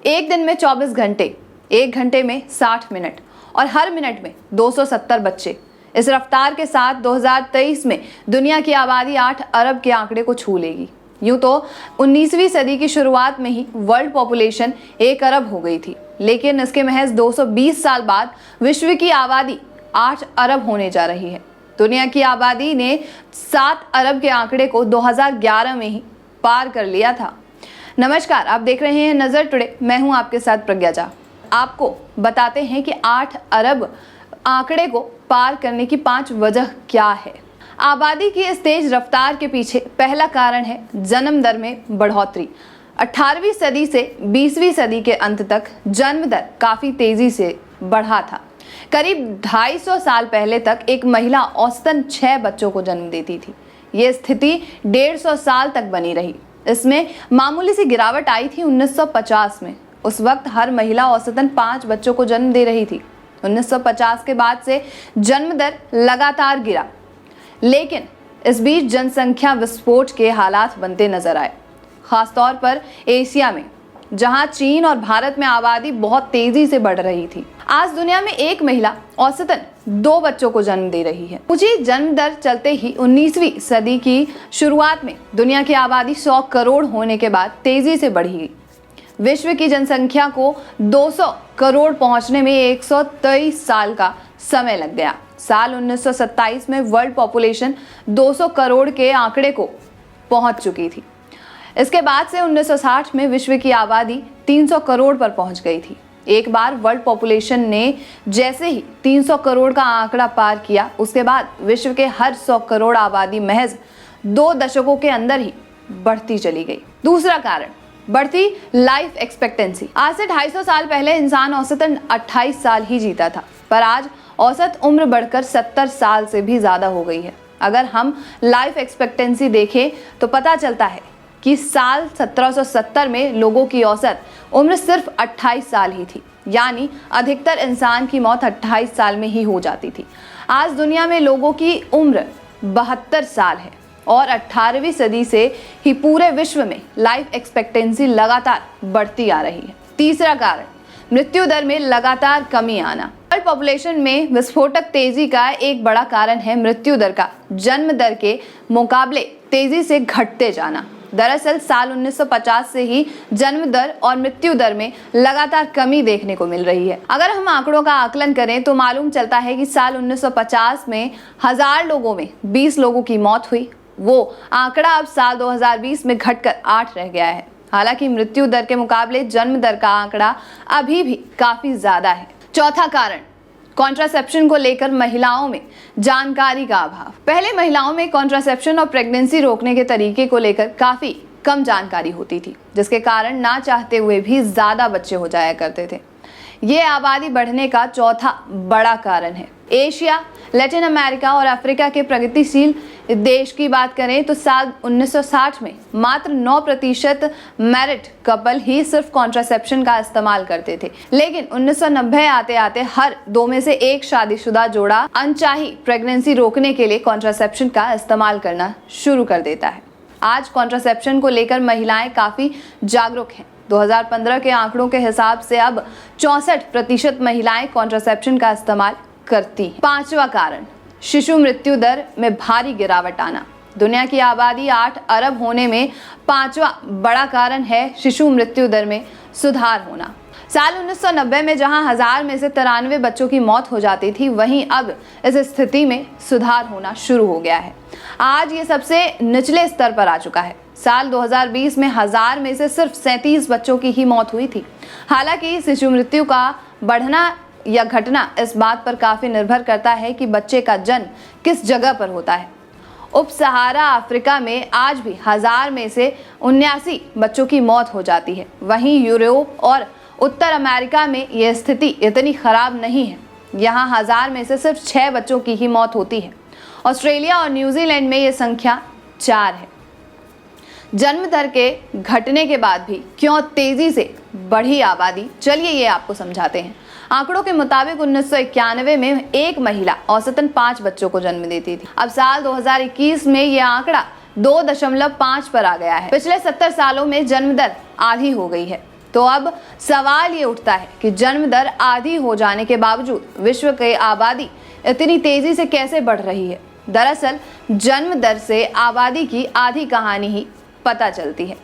एक दिन में 24 घंटे, एक घंटे में 60 मिनट और हर मिनट में 270 बच्चे। इस रफ्तार के साथ 2023 में दुनिया की आबादी 8 अरब के आंकड़े को छू लेगी। यूं तो 19वीं सदी की शुरुआत में ही वर्ल्ड पॉपुलेशन 1 अरब हो गई थी, लेकिन इसके महज 220 साल बाद विश्व की आबादी 8 अरब होने जा रही है। दुनिया की आबादी ने 7 अरब के आंकड़े को 2011 में ही पार कर लिया था। नमस्कार, आप देख रहे हैं नजर टुडे। मैं हूं आपके साथ प्रज्ञा झा। आपको बताते हैं कि 8 अरब आंकड़े को पार करने की 5 वजह क्या है। आबादी की इस तेज रफ्तार के पीछे पहला कारण है जन्म दर में बढ़ोतरी। 18वीं सदी से 20वीं सदी के अंत तक जन्म दर काफी तेजी से बढ़ा था। करीब 250 साल पहले तक एक महिला औसतन 6 बच्चों को जन्म देती थी। ये स्थिति 150 साल तक बनी रही। इसमें मामूली सी गिरावट आई थी 1950 में। उस वक्त हर महिला औसतन 5 बच्चों को जन्म दे रही थी। 1950 के बाद से जन्म दर लगातार गिरा, लेकिन इस बीच जनसंख्या विस्फोट के हालात बनते नजर आए, खासतौर पर एशिया में, जहां चीन और भारत में आबादी बहुत तेजी से बढ़ रही थी। आज दुनिया में एक महिला औसतन 2 बच्चों को जन्म दे रही है। ऊंची जन्म दर चलते ही 19वीं सदी की शुरुआत में दुनिया की आबादी 100 करोड़ होने के बाद तेजी से बढ़ी। विश्व की जनसंख्या को 200 करोड़ पहुंचने में 123 साल का समय लग गया। साल 1927 में वर्ल्ड पॉपुलेशन 200 करोड़ के आंकड़े को पहुंच चुकी थी। इसके बाद से 1960 में विश्व की आबादी 300 करोड़ पर पहुंच गई थी। एक बार वर्ल्ड पॉपुलेशन ने जैसे ही 300 करोड़ का आंकड़ा पार किया, उसके बाद विश्व के हर 100 करोड़ आबादी महज 2 दशकों के अंदर ही बढ़ती चली गई। दूसरा कारण, बढ़ती लाइफ एक्सपेक्टेंसी। आज से 250 साल पहले इंसान औसतन 28 साल ही जीता था, पर आज औसत उम्र बढ़कर 70 साल से भी ज्यादा हो गई है। अगर हम लाइफ एक्सपेक्टेंसी देखें तो पता चलता है कि साल 1770 में लोगों की औसत उम्र सिर्फ 28 साल ही थी, यानी अधिकतर इंसान की मौत 28 साल में ही हो जाती थी। आज दुनिया में लोगों की उम्र 72 साल है और 18वीं सदी से ही पूरे विश्व में लाइफ एक्सपेक्टेंसी लगातार बढ़ती आ रही है। तीसरा कारण, मृत्यु दर में लगातार कमी आना। वर्ल्ड पॉपुलेशन में विस्फोटक तेजी का एक बड़ा कारण है मृत्यु दर का जन्म दर के मुकाबले तेजी से घटते जाना। दरअसल साल 1950 से ही जन्म दर और मृत्यु दर में लगातार कमी देखने को मिल रही है। अगर हम आंकड़ों का आकलन करें तो मालूम चलता है कि साल 1950 में 1000 लोगों में 20 लोगों की मौत हुई। वो आंकड़ा अब साल 2020 में घटकर 8 रह गया है। हालांकि मृत्यु दर के मुकाबले जन्म दर का आंकड़ा अभी भी काफी ज्यादा है। चौथा कारण, कॉन्ट्रासेप्शन को लेकर महिलाओं में जानकारी का अभाव। पहले महिलाओं में कॉन्ट्रासेप्शन और प्रेगनेंसी रोकने के तरीके को लेकर काफी कम जानकारी होती थी, जिसके कारण ना चाहते हुए भी ज्यादा बच्चे हो जाया करते थे। ये आबादी बढ़ने का चौथा बड़ा कारण है। एशिया, लैटिन अमेरिका और अफ्रीका के प्रगतिशील देश की बात करें तो साल 1960 में मात्र 9% मैरिड कपल ही सिर्फ कॉन्ट्रासेप्शन का इस्तेमाल करते थे, लेकिन 1990 आते आते हर 2 में से 1 शादीशुदा जोड़ा अनचाही प्रेगनेंसी रोकने के लिए कॉन्ट्रासेप्शन का इस्तेमाल करना शुरू कर देता है। आज कॉन्ट्रासेप्शन को लेकर महिलाएं काफी जागरूक हैं। 2015 के आंकड़ों के हिसाब से अब 64% महिलाएं कॉन्ट्रासेप्शन का इस्तेमाल करती हैं। पांचवा कारण, शिशु मृत्यु दर में भारी गिरावट आना। दुनिया की आबादी 8 अरब होने में 5वां बड़ा कारण है शिशु मृत्यु दर में सुधार होना। साल 1990 में जहां 1000 में से 93 बच्चों की मौत हो जाती थी, वहीं अब इस स्थिति में सुधार होना शुरू हो गया है। आज ये सबसे निचले स्तर पर आ चुका है। साल 2020 में 1000 में से सिर्फ 37 बच्चों की ही मौत हुई थी। हालांकि शिशु मृत्यु का बढ़ना या घटना इस बात पर काफी निर्भर करता है कि बच्चे का जन्म किस जगह पर होता है। उप सहारा अफ्रीका में आज भी 1000 में से 79 बच्चों की मौत हो जाती है। वहीं यूरोप और उत्तर अमेरिका में यह स्थिति इतनी खराब नहीं है। यहाँ 1000 में से सिर्फ 6 बच्चों की ही मौत होती है। ऑस्ट्रेलिया और न्यूजीलैंड में यह संख्या 4 है। जन्म दर के घटने के बाद भी क्यों तेजी से बढ़ी आबादी, चलिए ये आपको समझाते हैं। आंकड़ों के मुताबिक 1991 में एक महिला औसतन 5 बच्चों को जन्म देती थी। अब साल 2021 में यह आंकड़ा 2.5 पर आ गया है। पिछले 70 सालों में जन्म दर आधी हो गई है। तो अब सवाल ये उठता है कि जन्म दर आधी हो जाने के बावजूद विश्व की आबादी इतनी तेजी से कैसे बढ़ रही है। दरअसल जन्म दर से आबादी की आधी कहानी ही पता चलती है।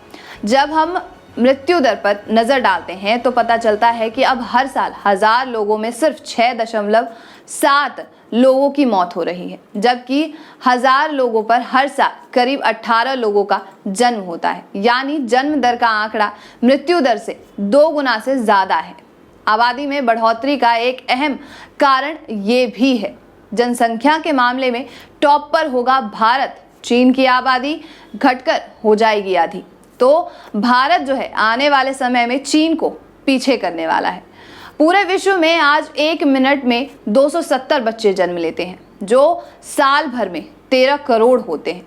जब हम मृत्यु दर पर नजर डालते हैं तो पता चलता है कि अब हर साल 1000 लोगों में सिर्फ 6.7 लोगों की मौत हो रही है, जबकि 1000 लोगों पर हर साल करीब 18 लोगों का जन्म होता है। यानी जन्म दर का आंकड़ा मृत्यु दर से 2 गुना से ज्यादा है। आबादी में बढ़ोतरी का एक अहम कारण ये भी है, जनसंख्या के मामले में टॉप पर होगा भारत। चीन की आबादी घटकर हो जाएगी आधी, तो भारत जो है आने वाले समय में चीन को पीछे करने वाला है। पूरे विश्व में आज 1 मिनट में 270 बच्चे जन्म लेते हैं, जो साल भर में 13 करोड़ होते हैं।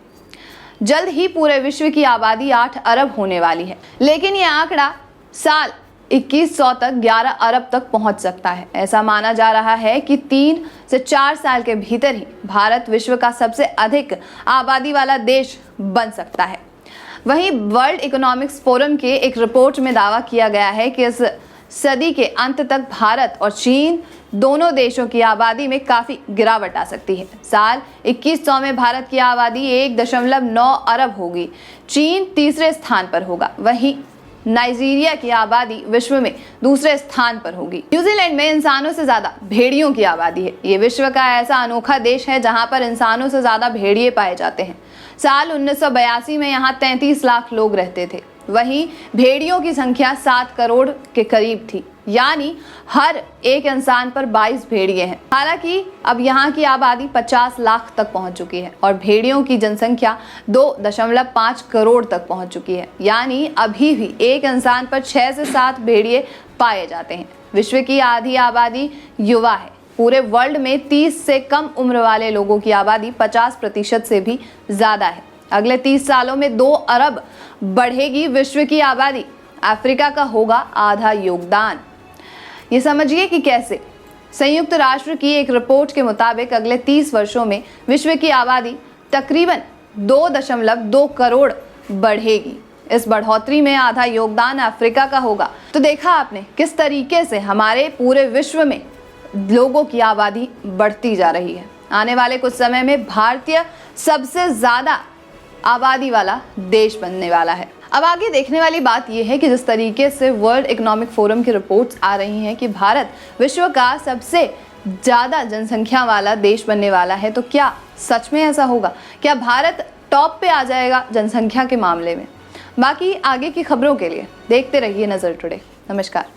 जल्द ही पूरे विश्व की आबादी 8 अरब होने वाली है, लेकिन ये आंकड़ा साल 2100 तक 11 अरब तक पहुंच सकता है। ऐसा माना जा रहा है कि 3 से 4 साल के भीतर ही भारत विश्व का सबसे अधिक आबादी वाला देश बन सकता है। वहीं वर्ल्ड इकोनॉमिक्स फोरम के एक रिपोर्ट में दावा किया गया है कि इस सदी के अंत तक भारत और चीन दोनों देशों की आबादी में काफी गिरावट आ सकती है। साल 2100 में भारत की आबादी 1.9 अरब होगी, चीन तीसरे स्थान पर होगा। वहीं नाइजीरिया की आबादी विश्व में दूसरे स्थान पर होगी। न्यूजीलैंड में इंसानों से ज्यादा भेड़ियों की आबादी है। ये विश्व का ऐसा अनोखा देश है जहां पर इंसानों से ज्यादा भेड़िए पाए जाते हैं। साल 1982 में यहाँ 33 लाख लोग रहते थे। वहीं भेड़ियों की संख्या 7 करोड़ के करीब थी, यानी हर एक इंसान पर 22 भेड़िए हैं। हालांकि अब यहाँ की आबादी 50 लाख तक पहुँच चुकी है और भेड़ियों की जनसंख्या 2.5 करोड़ तक पहुँच चुकी है, यानी अभी भी एक इंसान पर 6 से 7 भेड़िए पाए जाते हैं। विश्व की आधी आबादी युवा है। पूरे वर्ल्ड में 30 से कम उम्र वाले लोगों की आबादी 50% से भी ज्यादा है। अगले 30 सालों में 2 अरब बढ़ेगी विश्व की आबादी। अफ्रीका का होगा आधा योगदान। ये समझिए कि कैसे। संयुक्त राष्ट्र की एक रिपोर्ट के मुताबिक अगले 30 वर्षों में विश्व की आबादी तकरीबन 2.2 करोड़ बढ़ेगी। इस बढ़ोतरी में आधा योगदान अफ्रीका का होगा। तो देखा आपने किस तरीके से हमारे पूरे विश्व में लोगों की आबादी बढ़ती जा रही है। आने वाले कुछ समय में भारतीय सबसे ज्यादा आबादी वाला देश बनने वाला है। अब आगे देखने वाली बात यह है कि जिस तरीके से वर्ल्ड इकोनॉमिक फोरम की रिपोर्ट्स आ रही हैं कि भारत विश्व का सबसे ज्यादा जनसंख्या वाला देश बनने वाला है, तो क्या सच में ऐसा होगा? क्या भारत टॉप पे आ जाएगा जनसंख्या के मामले में? बाकी आगे की खबरों के लिए देखते रहिए नजर टुडे। नमस्कार।